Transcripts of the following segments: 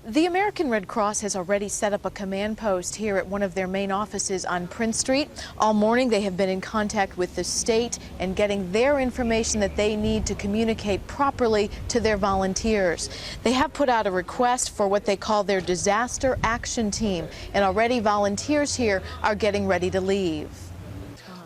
The American Red Cross has already set up a command post here at one of their main offices on Prince Street. All morning they have been in contact with the state and getting their information that they need to communicate properly to their volunteers. They have put out a request for what they call their disaster action team, and already volunteers here are getting ready to leave.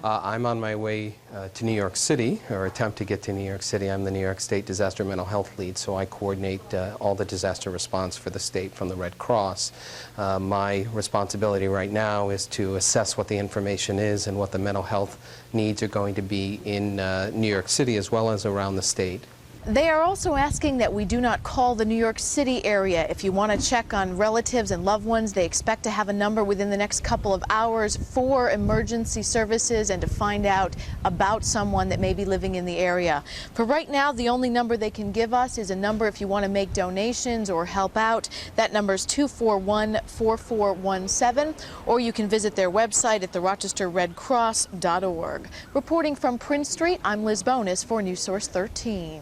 I'm on my way to New York City, or attempt to get to New York City. I'm the New York State Disaster Mental Health Lead, so I coordinate all the disaster response for the state from the Red Cross. My responsibility right now is to assess what the information is and what the mental health needs are going to be in New York City as well as around the state. They are also asking that we do not call the New York City area. If you want to check on relatives and loved ones, they expect to have a number within the next couple of hours for emergency services and to find out about someone that may be living in the area. For right now, the only number they can give us is a number if you want to make donations or help out. That number is 241-4417, or you can visit their website at therochesterredcross.org. Reporting from Prince Street, I'm Liz Bonus for News Source 13.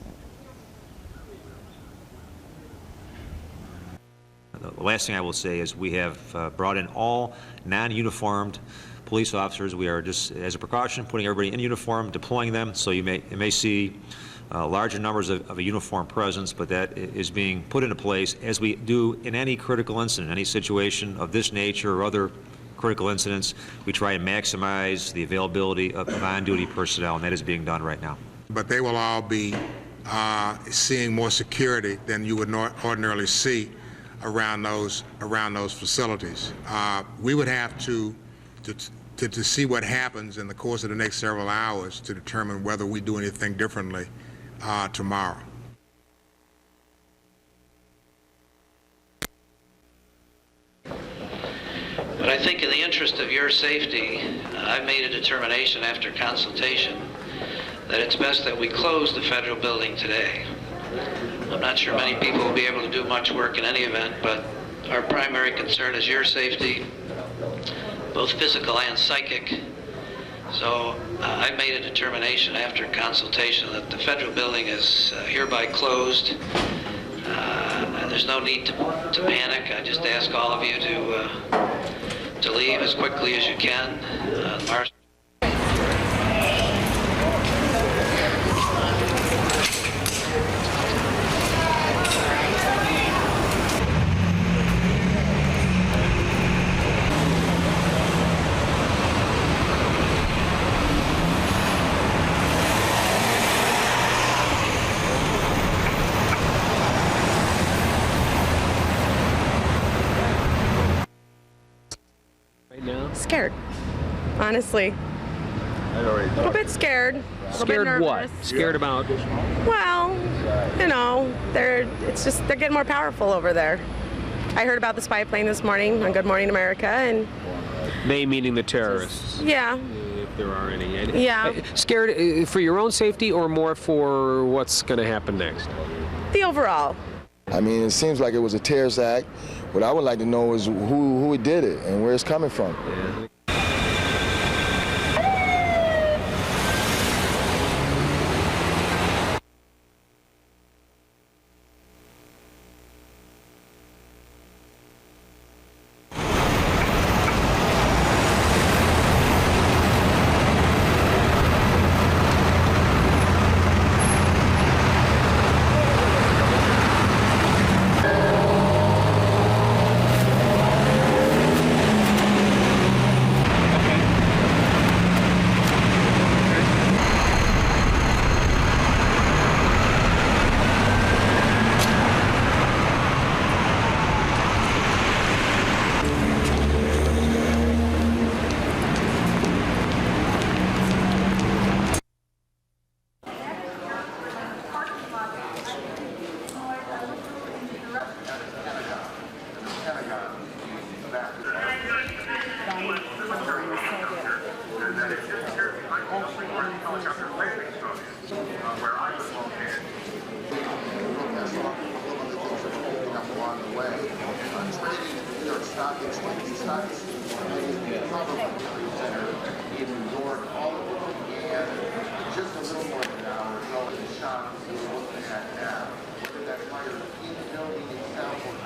The last thing I will say is we have brought in all non-uniformed police officers. We are just, as a precaution, putting everybody in uniform, deploying them. So you may see larger numbers of a uniform presence, but that is being put into place as we do in any critical incident, any situation of this nature or other critical incidents. We try and maximize the availability of on-duty personnel, and that is being done right now. But they will all be seeing more security than you would ordinarily see around those facilities. We would have to see what happens in the course of the next several hours to determine whether we do anything differently tomorrow. But I think in the interest of your safety, I've made a determination after consultation that it's best that we close the federal building today. I'm not sure many people will be able to do much work in any event, but our primary concern is your safety, both physical and psychic. So I made a determination after consultation that the federal building is hereby closed. And there's no need to panic. I just ask all of you to leave as quickly as you can. Scared, honestly. A little bit scared. Scared what? Scared about? Well, you know, they're getting more powerful over there. I heard about the spy plane this morning on Good Morning America, and They meaning the terrorists? Yeah. If there are any. Yeah. Scared for your own safety or more for what's going to happen next? The overall. I mean, it seems like it was a terrorist act. What I would like to know is who did it and where it's coming from. Yeah.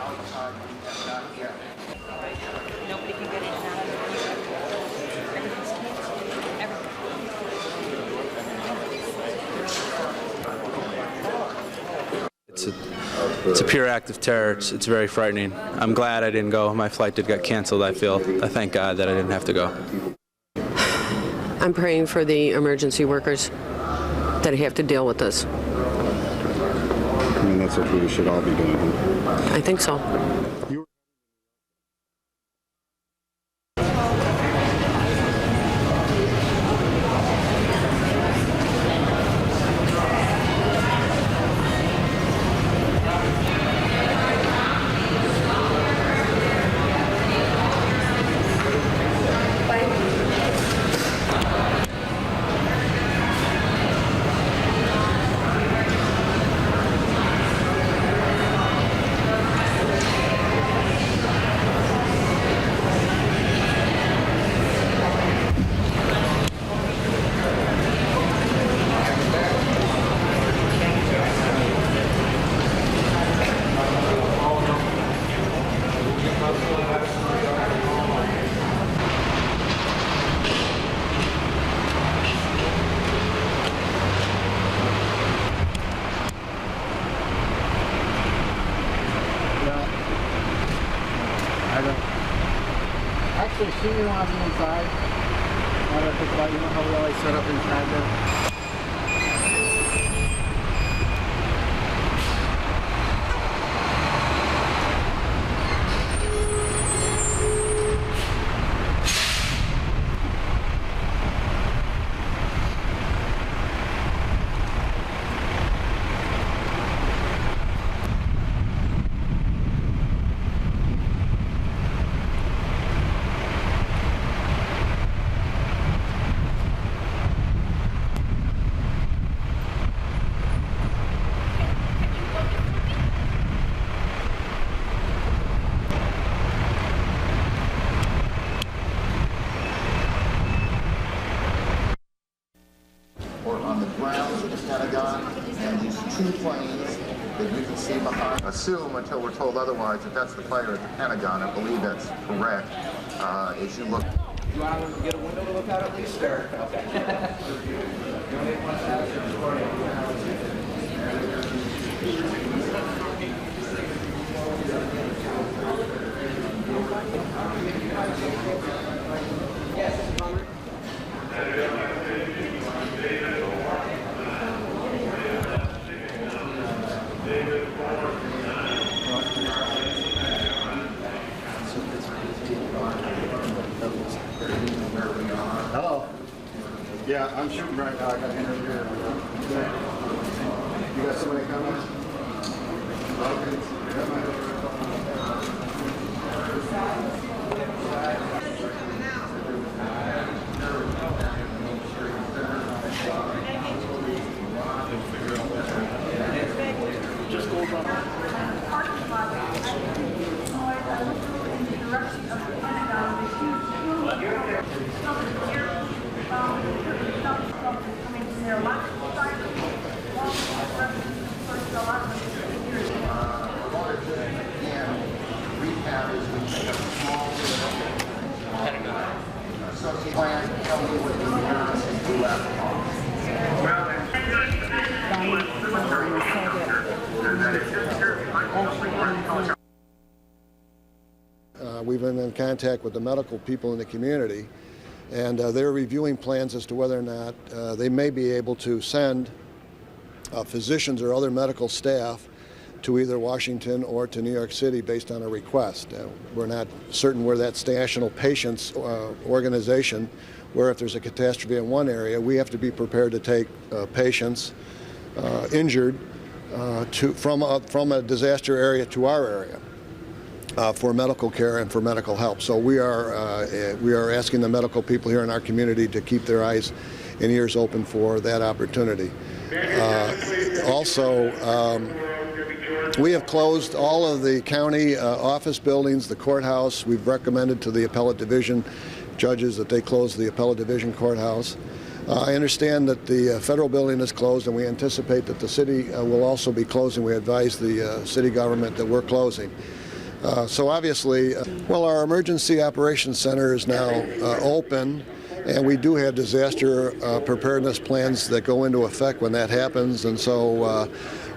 Outside It's a pure act of terror. It's very frightening. I'm glad I didn't go. My flight did get canceled, I thank God that I didn't have to go. I'm praying for the emergency workers that have to deal with this. I mean, that's what we should all be doing. I think so. Actually, see you on the inside. I don't think about, you know how we always set up inside there. On the grounds of the Pentagon, and these two planes that you can see behind. Assume until we're told otherwise that that's the fighter at the Pentagon. I believe that's correct. As you look. You want to get a window to look out at least, or? Okay. Hello. Yeah, I'm shooting right now. I got an interview. You got somebody coming? Just go We've been in contact with the medical people in the community, and they're reviewing plans as to whether or not they may be able to send physicians or other medical staff to either Washington or to New York City based on a request. We're not certain where that's National Patients Organization, where if there's a catastrophe in one area, we have to be prepared to take patients injured from a disaster area to our area. For medical care and for medical help. So we are asking the medical people here in our community to keep their eyes and ears open for that opportunity. We have closed all of the county office buildings, the courthouse. We've recommended to the appellate division judges that they close the appellate division courthouse. I understand that the federal building is closed, and we anticipate that the city will also be closing. We advise the city government that we're closing. So obviously, our emergency operations center is now open, and we do have disaster preparedness plans that go into effect when that happens. And so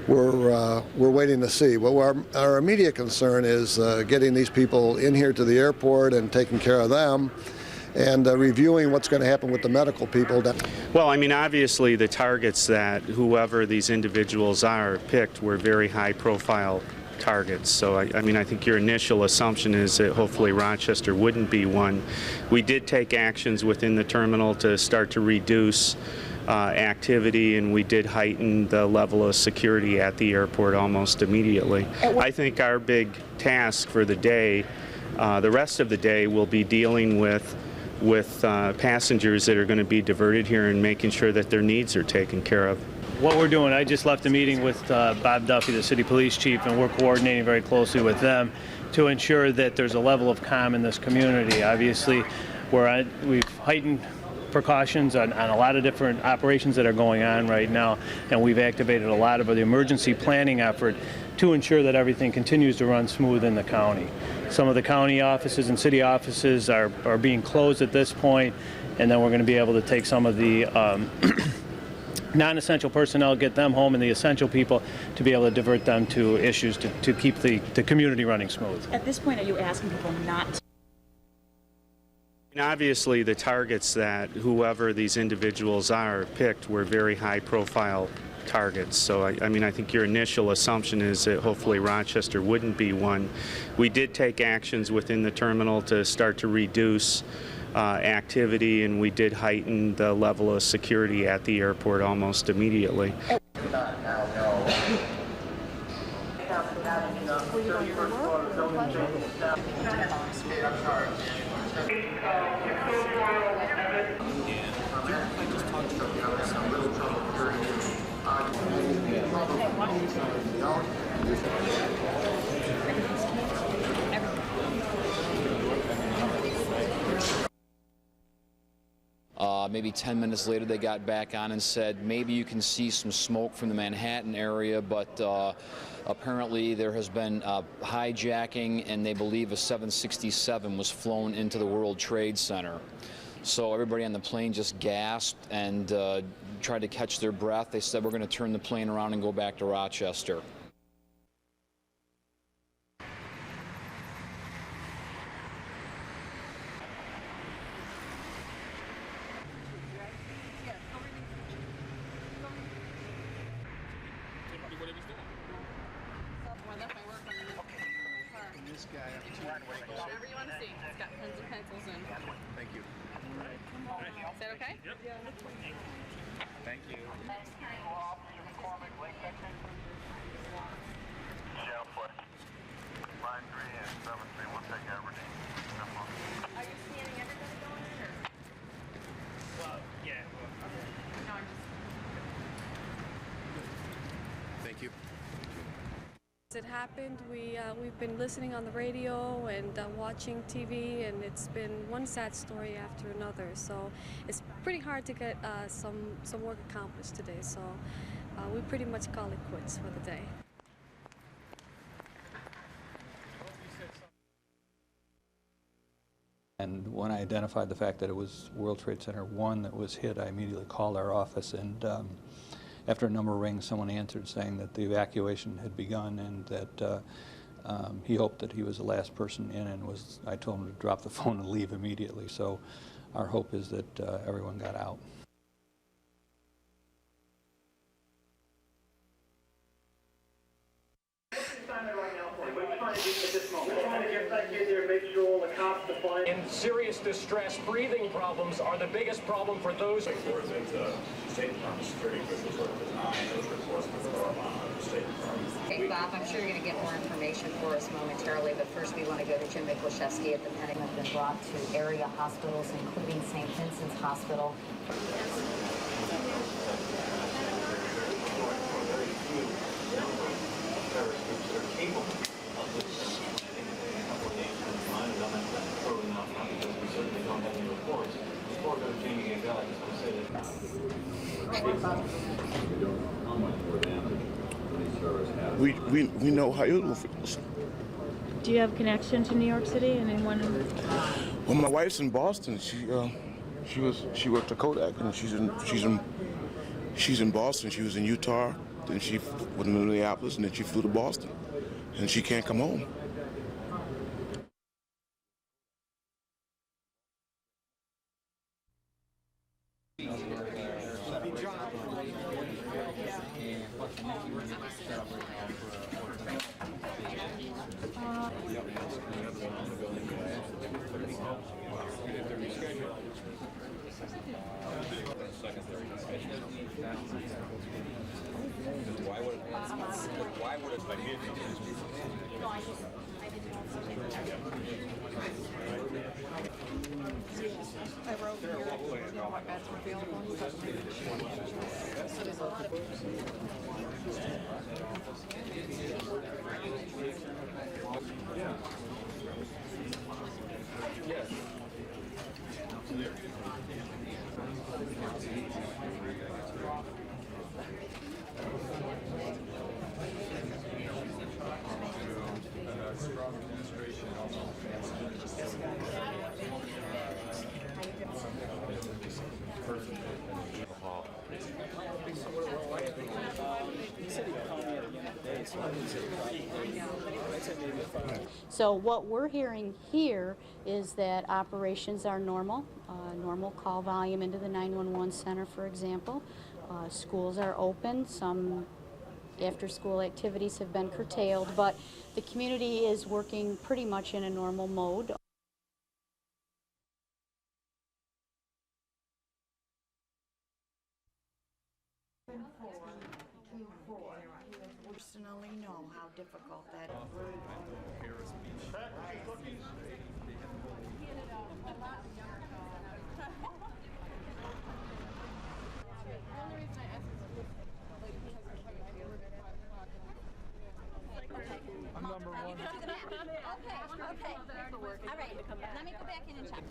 we're waiting to see. Well, our immediate concern is getting these people in here to the airport and taking care of them, and reviewing what's going to happen with the medical people. Well, I mean, obviously the targets that whoever these individuals are picked were very high-profile targets. So, I mean, I think your initial assumption is that hopefully Rochester wouldn't be one. We did take actions within the terminal to start to reduce activity, and we did heighten the level of security at the airport almost immediately. I think our big task for the day, the rest of the day, will be dealing with passengers that are going to be diverted here and making sure that their needs are taken care of. What we're doing, I just left a meeting with Bob Duffy, the city police chief, and we're coordinating very closely with them to ensure that there's a level of calm in this community. Obviously, we've heightened precautions on a lot of different operations that are going on right now, and we've activated a lot of the emergency planning effort to ensure that everything continues to run smooth in the county. Some of the county offices and city offices are being closed at this point, and then we're going to be able to take some of the non-essential personnel, get them home, and the essential people to be able to divert them to issues to keep the community running smooth. At this point, are you asking people not to? Obviously, the targets that whoever these individuals are picked were very high-profile targets. So, I mean, I think your initial assumption is that hopefully Rochester wouldn't be one. We did take actions within the terminal to start to reduce activity, and we did heighten the level of security at the airport almost immediately. Maybe 10 minutes later they got back on and said maybe you can see some smoke from the Manhattan area, but apparently there has been hijacking, and they believe a 767 was flown into the World Trade Center. So everybody on the plane just gasped and tried to catch their breath. They said, we're going to turn the plane around and go back to Rochester. Whatever you want to see. It's got pens and pencils in. Thank you. Is that okay? Yep. Thank you. Are you scanning everybody going in, or? Well, yeah. No, I'm just... Thank you. It happened. We've been listening on the radio and watching TV, and it's been one sad story after another. So it's pretty hard to get some work accomplished today. So we pretty much call it quits for the day. And when I identified the fact that it was World Trade Center 1 that was hit, I immediately called our office, and after a number of rings, someone answered saying that the evacuation had begun and that he hoped that he was the last person in, and I told him to drop the phone and leave immediately. So our hope is that everyone got out. In serious distress, breathing problems are the biggest problem for those. State Department security officials are denying those reports on the State Department. Hey, Bob, I'm sure you're going to get more information for us momentarily, but first we want to go to Jim Michalczewski at the Pentagon. Been brought to area hospitals, including St. Vincent's Hospital. We know how it feels. Do you have connection to New York City and anyone? Well, my wife's in Boston. She worked at Kodak, and she's in Boston. She was in Utah, Then she went to Minneapolis, and then she flew to Boston, and she can't come home. Why would it I wrote here what beds were available and stuff. So there's a lot of Yes. Strong administration So what we're hearing here is that operations are normal, normal call volume into the 911 center, for example. Schools are open. Some after-school activities have been curtailed, but the community is working pretty much in a normal mode. Personally know how difficult that is. I'm number one. Okay. All right, let me go back in and check.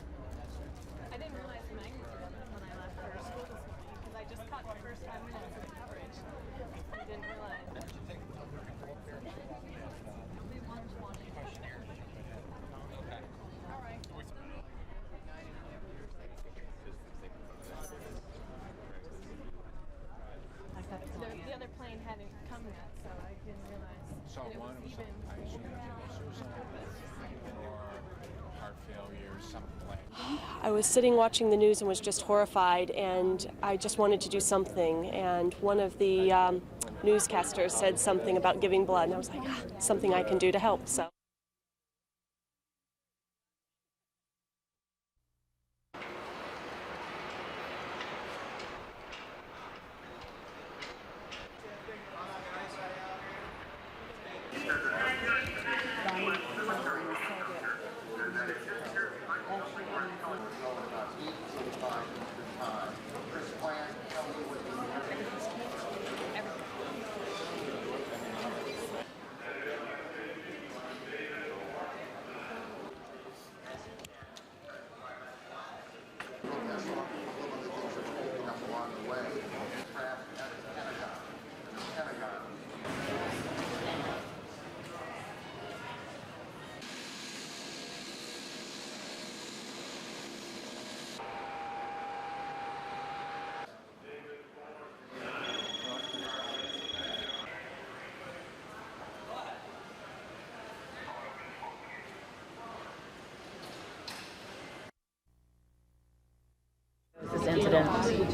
I didn't realize the magnitude of it when I left for school this morning because I just caught the first 5 minutes of the coverage. I didn't realize. All right. The other plane hadn't come yet, so I didn't realize. So one was suicide or heart failure, something like that. I was sitting watching the news and was just horrified, and I just wanted to do something. And one of the newscasters said something about giving blood, and I was like, something I can do to help. So.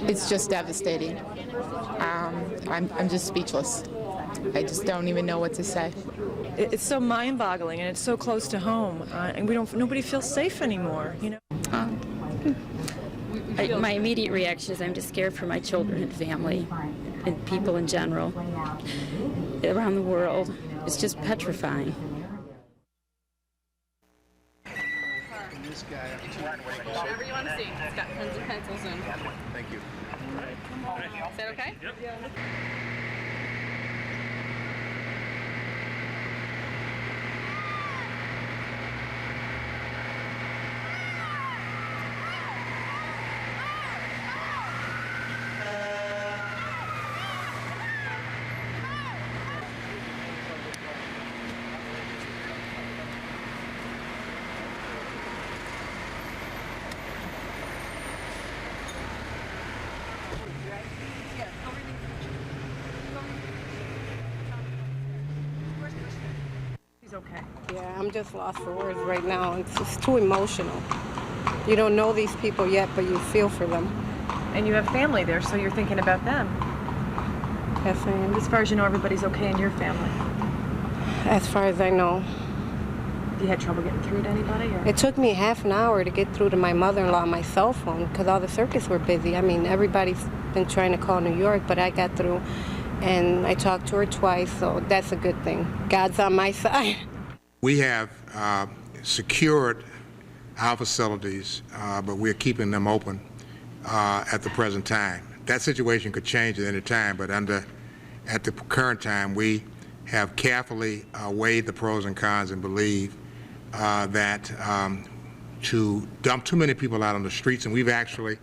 It's just devastating. I'm just speechless. I just don't even know what to say. It's so mind-boggling, and it's so close to home, and nobody feels safe anymore. You know. My immediate reaction is I'm just scared for my children and family, and people in general around the world. It's just petrifying. Whatever you want to see. It's got pens and pencils in. Thank you. Is that okay? Yep. She's okay. Yeah, I'm just lost for words right now. It's just too emotional. You don't know these people yet, but you feel for them. And you have family there, so you're thinking about them. Yes, I am. As far as you know, everybody's okay in your family? As far as I know. You had trouble getting through to anybody? Or? It took me half an hour to get through to my mother-in-law on my cell phone because all the circuits were busy. I mean, everybody's been trying to call New York, but I got through. And I talked to her twice, so that's a good thing. God's on my side. We have secured our facilities, but we're keeping them open at the present time. That situation could change at any time, but at the current time, we have carefully weighed the pros and cons and believe that to dump too many people out on the streets, and we've actually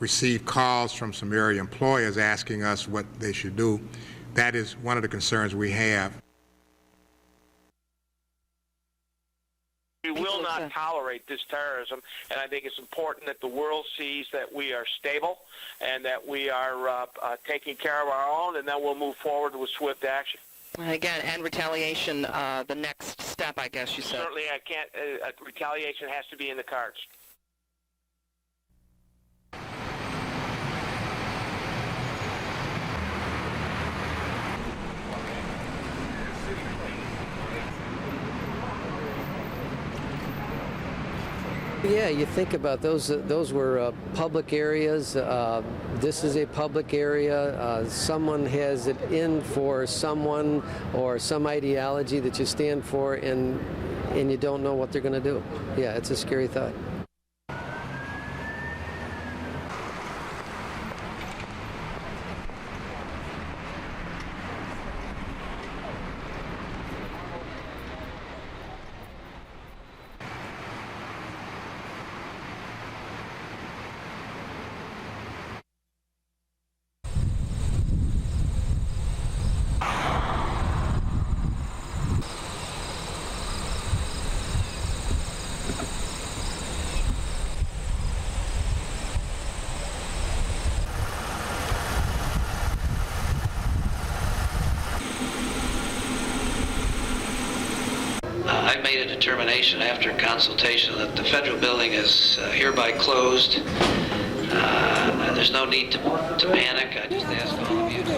received calls from some area employers asking us what they should do. That is one of the concerns we have. We will not tolerate this terrorism, and I think it's important that the world sees that we are stable and that we are taking care of our own, and then we'll move forward with swift action. Again, and retaliation, the next step, I guess you said. Certainly, I can't. Retaliation has to be in the cards. Yeah, you think about those were public areas. This is a public area. Someone has it in for someone or some ideology that you stand for, and you don't know what they're going to do. Yeah, it's a scary thought. I've made a determination after consultation that the federal building is hereby closed. There's no need to panic. I just ask all of you to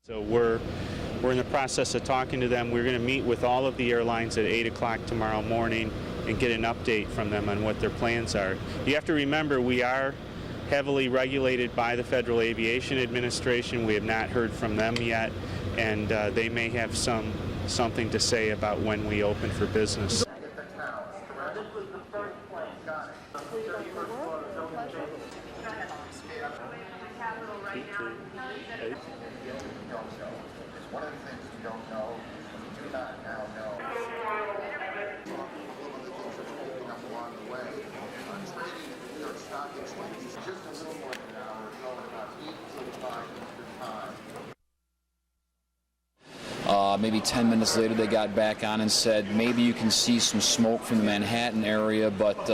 So we're in the process of talking to them. We're going to meet with all of the airlines at 8 o'clock tomorrow morning and get an update from them on what their plans are. You have to remember, we are heavily regulated by the Federal Aviation Administration. We have not heard from them yet, and they may have something to say about when we open for business. speak to Ace? One of the things you don't know, you do not now know. Along the way, trading at the New York Stock Exchange is just a little more than an hour ago at about 8:45 Eastern time. Maybe 10 minutes later they got back on and said maybe you can see some smoke from the Manhattan area, but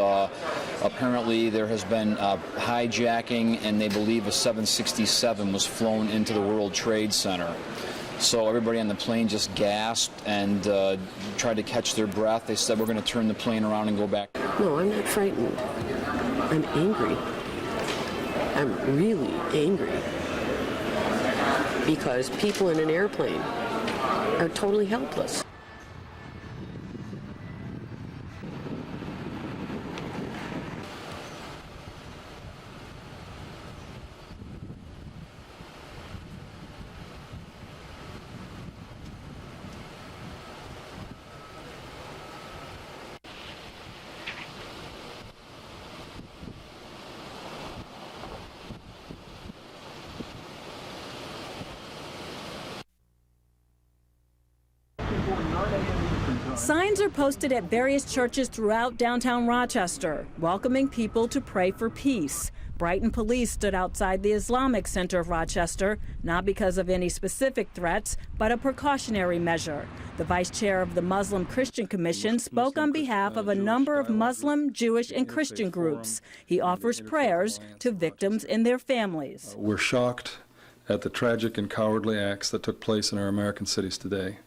apparently there has been hijacking, and they believe a 767 was flown into the World Trade Center. So everybody on the plane just gasped and tried to catch their breath. They said, we're going to turn the plane around and go back. No, I'm not frightened. I'm angry. I'm really angry. Because people in an airplane are totally helpless. Signs are posted at various churches throughout downtown Rochester, welcoming people to pray for peace. Brighton police stood outside the Islamic Center of Rochester, not because of any specific threats, but a precautionary measure. The vice chair of the Muslim Christian Commission spoke on behalf of a number of Muslim, Jewish, and Christian groups. He offers prayers to victims and their families. We're shocked at the tragic and cowardly acts that took place in our American cities today.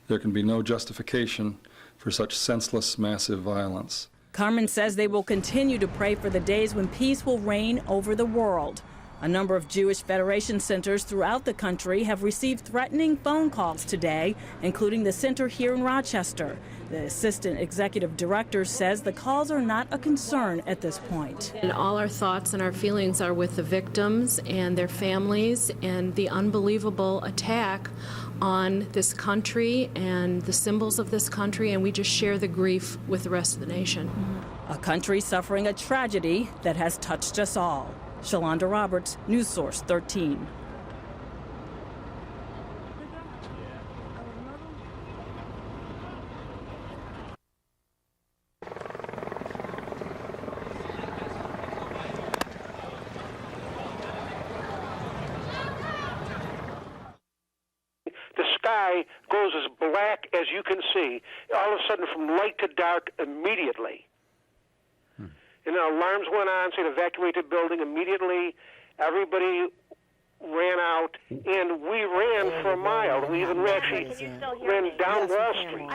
There can be no justification for such senseless, massive violence. Carmen says they will continue to pray for the days when peace will reign over the world. A number of Jewish Federation centers throughout the country have received threatening phone calls today, including the center here in Rochester. The assistant executive director says the calls are not a concern at this point. And all our thoughts and our feelings are with the victims and their families and the unbelievable attack on this country and the symbols of this country, and we just share the grief with the rest of the nation. A country suffering a tragedy that has touched us all. Shalonda Roberts, News Source 13. The sky goes as black as you can see, all of a sudden from light to dark immediately. And then alarms went on, said evacuate the building immediately. Everybody ran out, and we ran for a mile. We even actually ran down Wall Street.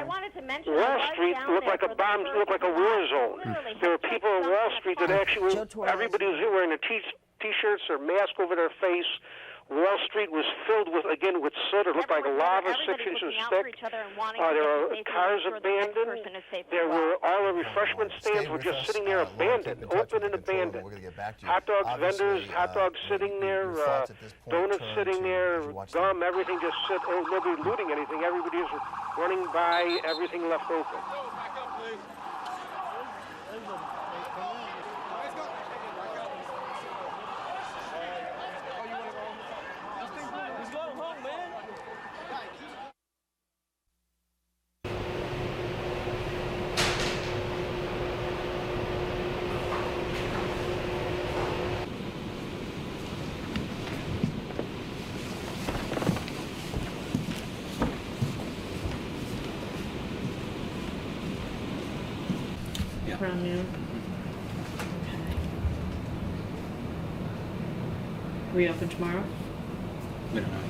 Wall Street looked like a bomb, looked like a war zone. There were people on Wall Street that actually, everybody was wearing a T-shirts or mask over their face. Wall Street was filled with, again, with soot. It looked like lava 6 inches thick. There were cars abandoned. There were all the refreshment stands were just sitting there abandoned, open and abandoned. Hot dog vendors, hot dogs sitting there, donuts sitting there, gum, everything just sit. Nobody looting anything. Everybody was running by, everything left open. Around noon. Okay. Reopen tomorrow? Midnight.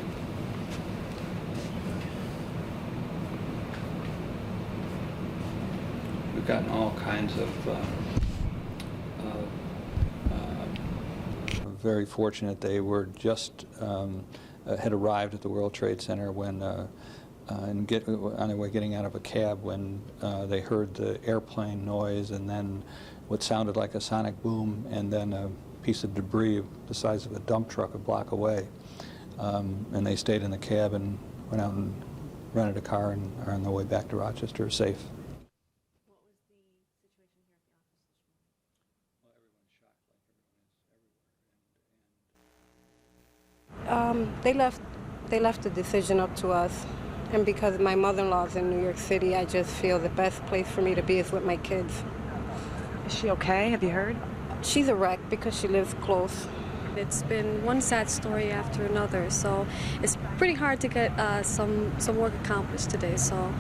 We've gotten all kinds of very fortunate. They were just had arrived at the World Trade Center when on their way getting out of a cab when they heard the airplane noise and then what sounded like a sonic boom and then a piece of debris the size of a dump truck a block away. And they stayed in the cab and went out and rented a car and are on their way back to Rochester safe. They left the decision up to us. And because my mother-in-law's in New York City, I just feel the best place for me to be is with my kids. Is she okay? Have you heard? She's a wreck because she lives close. It's been one sad story after another, so it's pretty hard to get some work accomplished today. So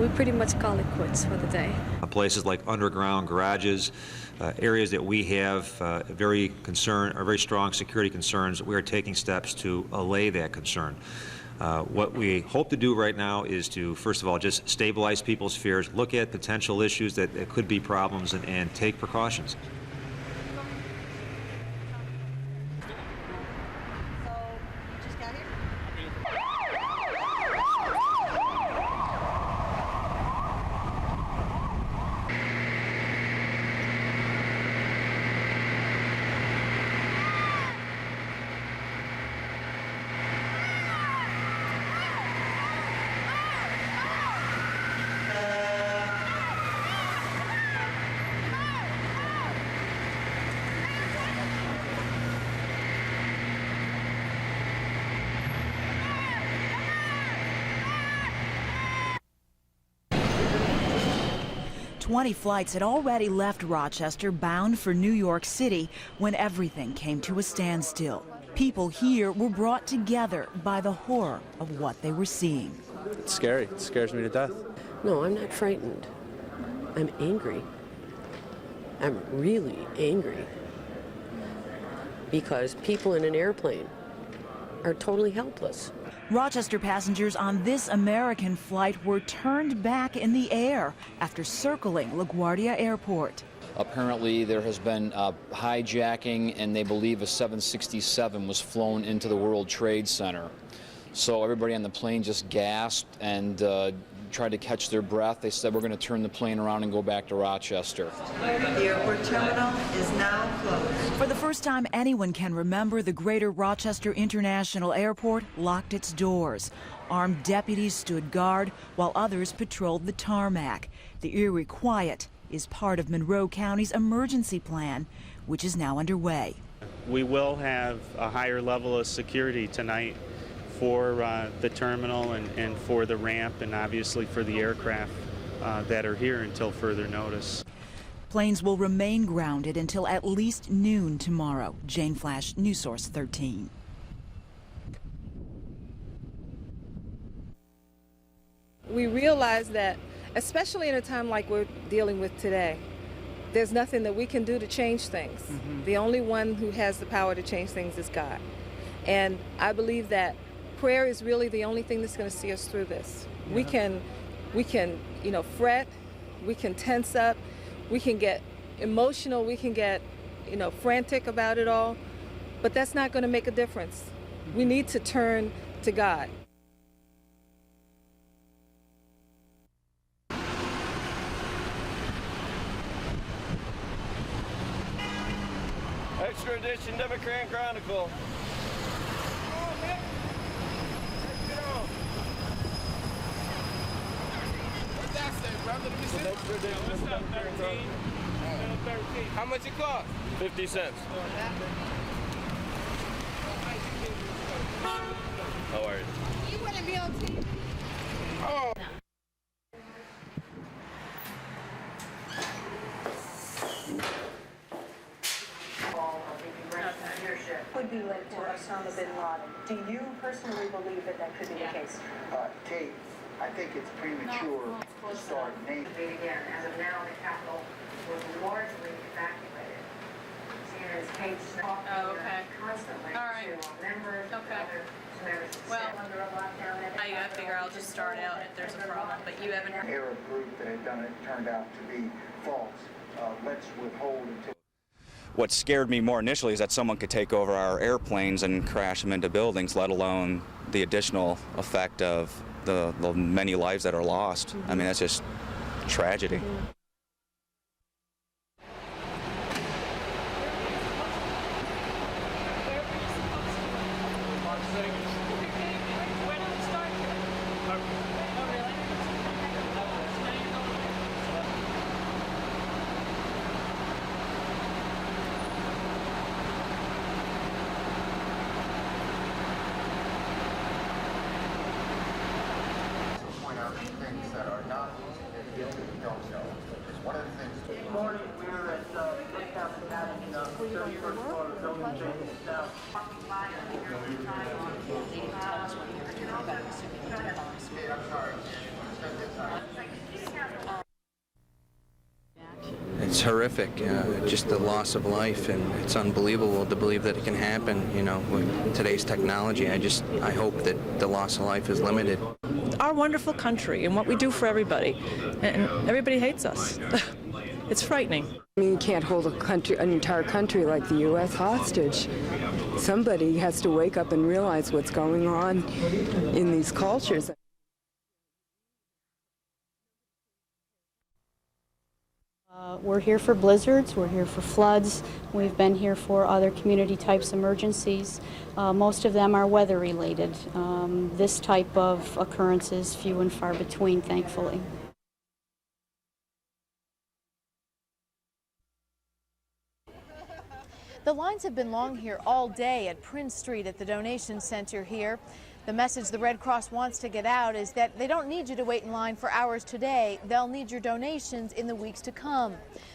we pretty much call it quits for the day. Places like underground garages, areas that we have very strong security concerns, we are taking steps to allay that concern. What we hope to do right now is to, first of all, just stabilize people's fears, look at potential issues that could be problems, and take precautions. "20 flights had already left Rochester bound for New York City when everything came to a standstill. People here were brought together by the horror of what they were seeing. It's scary. It scares me to death. No, I'm not frightened. I'm angry. I'm really angry. Because people in an airplane are totally helpless. Rochester passengers on this American flight were turned back in the air after circling LaGuardia Airport. Apparently there has been hijacking, and they believe a 767 was flown into the World Trade Center. So everybody on the plane just gasped and tried to catch their breath. They said, we're going to turn the plane around and go back to Rochester. The airport terminal is now closed. For the first time anyone can remember, the Greater Rochester International Airport locked its doors. Armed deputies stood guard while others patrolled the tarmac. The eerie quiet is part of Monroe County's emergency plan, which is now underway. We will have a higher level of security tonight for the terminal and for the ramp, and obviously for the aircraft that are here until further notice. Planes will remain grounded until at least noon tomorrow. Jane Flash, News Source 13. We realize that, especially in a time like we're dealing with today, there's nothing that we can do to change things. The only one who has the power to change things is God. And I believe that prayer is really the only thing that's going to see us through this. Yeah. We can, fret, we can tense up, we can get emotional, we can get, frantic about it all, but that's not going to make a difference. We need to turn to God. Extra edition Democrat Chronicle. How much it cost? 50 cents. How are you? You wouldn't be on TV. Oh. Could be linked to Osama bin Laden. Do you personally believe that that could be the case? Kate, I think it's premature to start naming. Again, as of now, the capital was largely evacuated. CNN's Kate constantly to members of other members. Well, under a lockdown. I figure I'll just start out if there's a problem, but you haven't heard. Arab group that had done it turned out to be false. Let's withhold until. What scared me more initially is that someone could take over our airplanes and crash them into buildings, let alone the additional effect of the many lives that are lost. I mean, that's just tragedy. things that are not easy that you don't know. Because one of the things... Good morning. We're at Brookhouse Avenue, 31st floor of the building changing staff. It's horrific, just the loss of life, and it's unbelievable to believe that it can happen, you know, with today's technology. I hope that the loss of life is limited. Our wonderful country and what we do for everybody, and everybody hates us. It's frightening. I mean, you can't hold an entire country like the U.S. hostage. Somebody has to wake up and realize what's going on in these cultures. We're here for blizzards, we're here for floods, we've been here for other community types emergencies. Most of them are weather related. This type of occurrence is few and far between, thankfully. The lines have been long here all day at Prince Street at the donation center here. The message the Red Cross wants to get out is that they don't need you to wait in line for hours today. They'll need your donations in the weeks to come.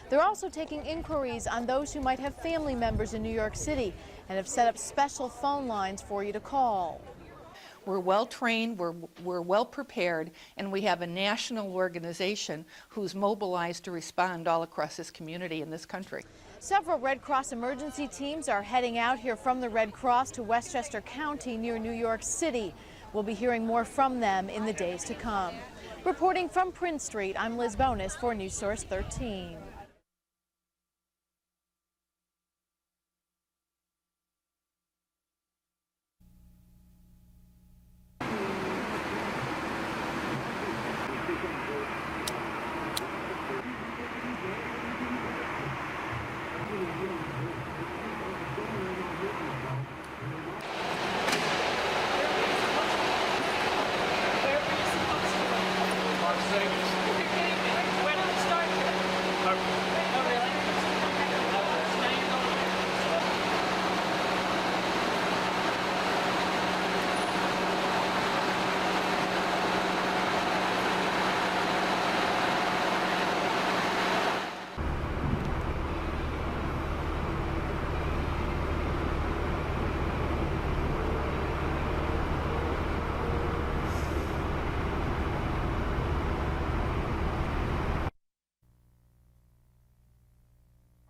They're also taking inquiries on those who might have family members in New York City and have set up special phone lines for you to call. We're well trained, we're well prepared, and we have a national organization who's mobilized to respond all across this community in this country. Several Red Cross emergency teams are heading out here from the Red Cross to Westchester County near New York City. We'll be hearing more from them in the days to come. Reporting from Prince Street, I'm Liz Bonus for News Source 13.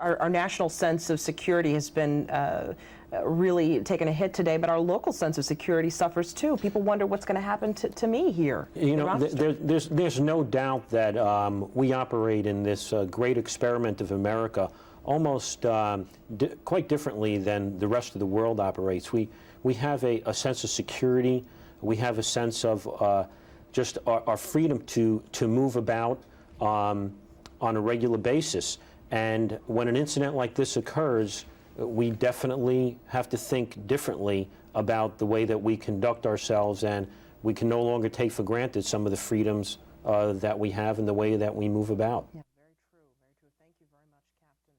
Our national sense of security has been really taken a hit today, but our local sense of security suffers too. People wonder what's going to happen to me here. You know, there's no doubt that we operate in this great experiment of America almost quite differently than the rest of the world operates. We have a sense of security. We have a sense of just our freedom to move about on a regular basis. And when an incident like this occurs, we definitely have to think differently about the way that we conduct ourselves, and we can no longer take for granted some of the freedoms that we have and the way that we move about. Yeah, very true, very true. Thank you very much, Captain.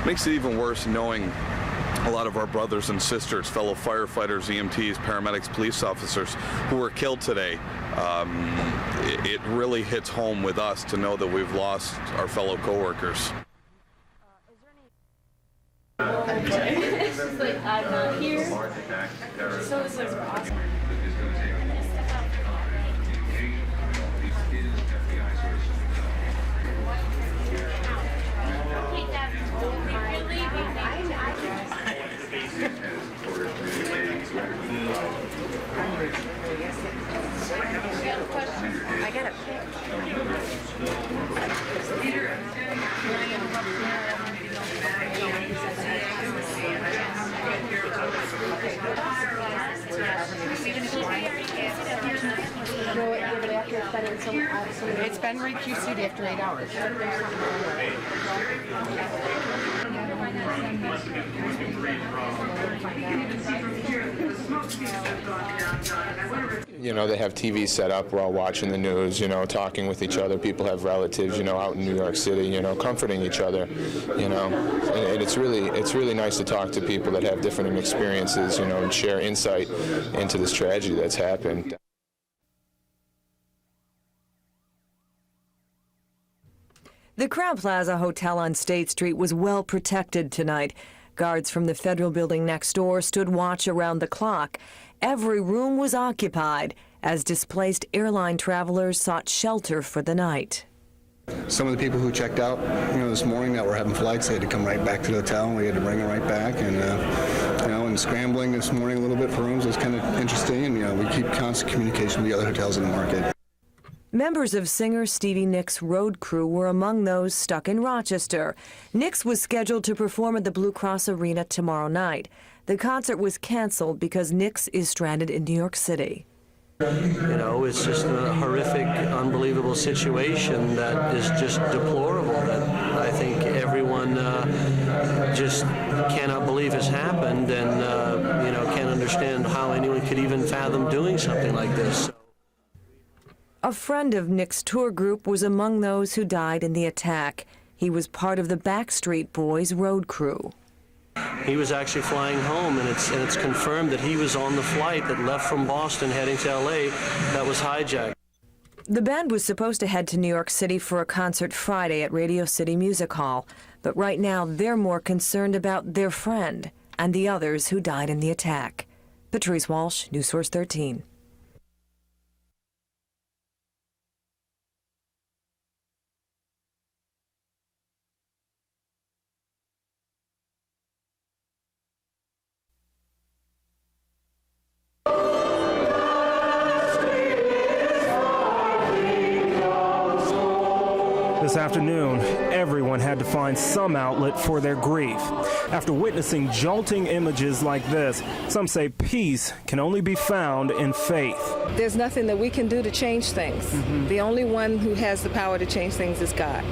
Makes it even worse knowing a lot of our brothers and sisters, fellow firefighters, EMTs, paramedics, police officers who were killed today. It really hits home with us to know that we've lost our fellow coworkers. It's just like I'm not here. So this is awesome. It's been re-QC'd after 8 hours. You know, they have TV set up while watching the news, you know, talking with each other. People have relatives, you know, out in New York City, you know, comforting each other, you know. And it's really nice to talk to people that have different experiences, you know, and share insight into this tragedy that's happened. The Crowne Plaza Hotel on State Street was well protected tonight. Guards from the federal building next door stood watch around the clock. Every room was occupied as displaced airline travelers sought shelter for the night. Some of the people who checked out, you know, this morning that were having flights, they had to come right back to the hotel, and we had to bring them right back. And you know, and scrambling this morning a little bit for rooms was kind of interesting. And you know, we keep constant communication with the other hotels in the market. Members of singer Stevie Nicks' road crew were among those stuck in Rochester. Nicks was scheduled to perform at the Blue Cross Arena tomorrow night. The concert was canceled because Nicks is stranded in New York City. You know, it's just a horrific, unbelievable situation that is just deplorable, that I think everyone just cannot believe has happened, and, you know, can't understand how anyone could even fathom doing something like this. A friend of Nicks' tour group was among those who died in the attack. He was part of the Backstreet Boys road crew. He was actually flying home, and it's confirmed that he was on the flight that left from Boston heading to L.A. that was hijacked. The band was supposed to head to New York City for a concert Friday at Radio City Music Hall, but right now they're more concerned about their friend and the others who died in the attack. Patrice Walsh, News Source 13. This afternoon, everyone had to find some outlet for their grief. After witnessing jolting images like this, some say peace can only be found in faith. There's nothing that we can do to change things. The only one who has the power to change things is God.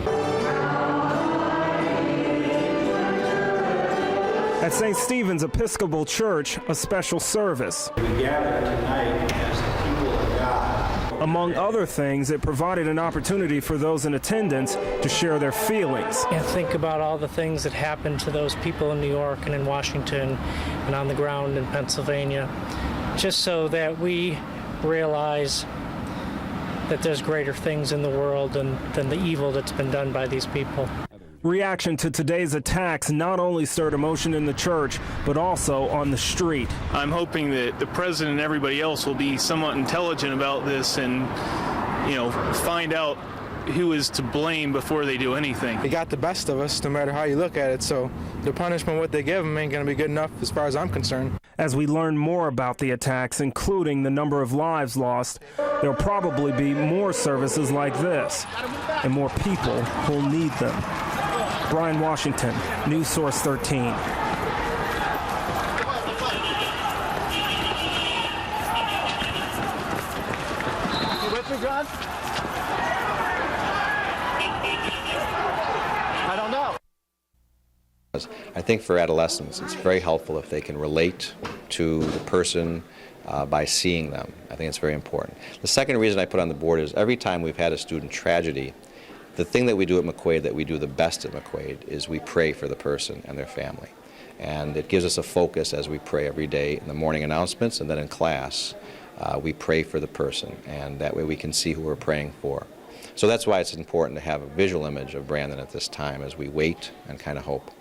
At St. Stephen's Episcopal Church, a special service. We gather tonight as the people of God. Among other things, it provided an opportunity for those in attendance to share their feelings. And think about all the things that happened to those people in New York and in Washington and on the ground in Pennsylvania, just so that we realize that there's greater things in the world than the evil that's been done by these people. Reaction to today's attacks not only stirred emotion in the church, but also on the street. I'm hoping that the president and everybody else will be somewhat intelligent about this and, you know, find out who is to blame before they do anything. They got the best of us, no matter how you look at it, so the punishment, what they give them, ain't going to be good enough as far as I'm concerned. As we learn more about the attacks, including the number of lives lost, there'll probably be more services like this, and more people will need them. Brian Washington, News Source 13. You with me, John? I don't know. I think for adolescents, it's very helpful if they can relate to the person by seeing them. I think it's very important. The second reason I put on the board is every time we've had a student tragedy, the thing that we do at McQuaid, that we do the best at McQuaid, is we pray for the person and their family. And it gives us a focus as we pray every day in the morning announcements, and then in class, we pray for the person, and that way we can see who we're praying for. So that's why it's important to have a visual image of Brandon at this time as we wait and kind of hope.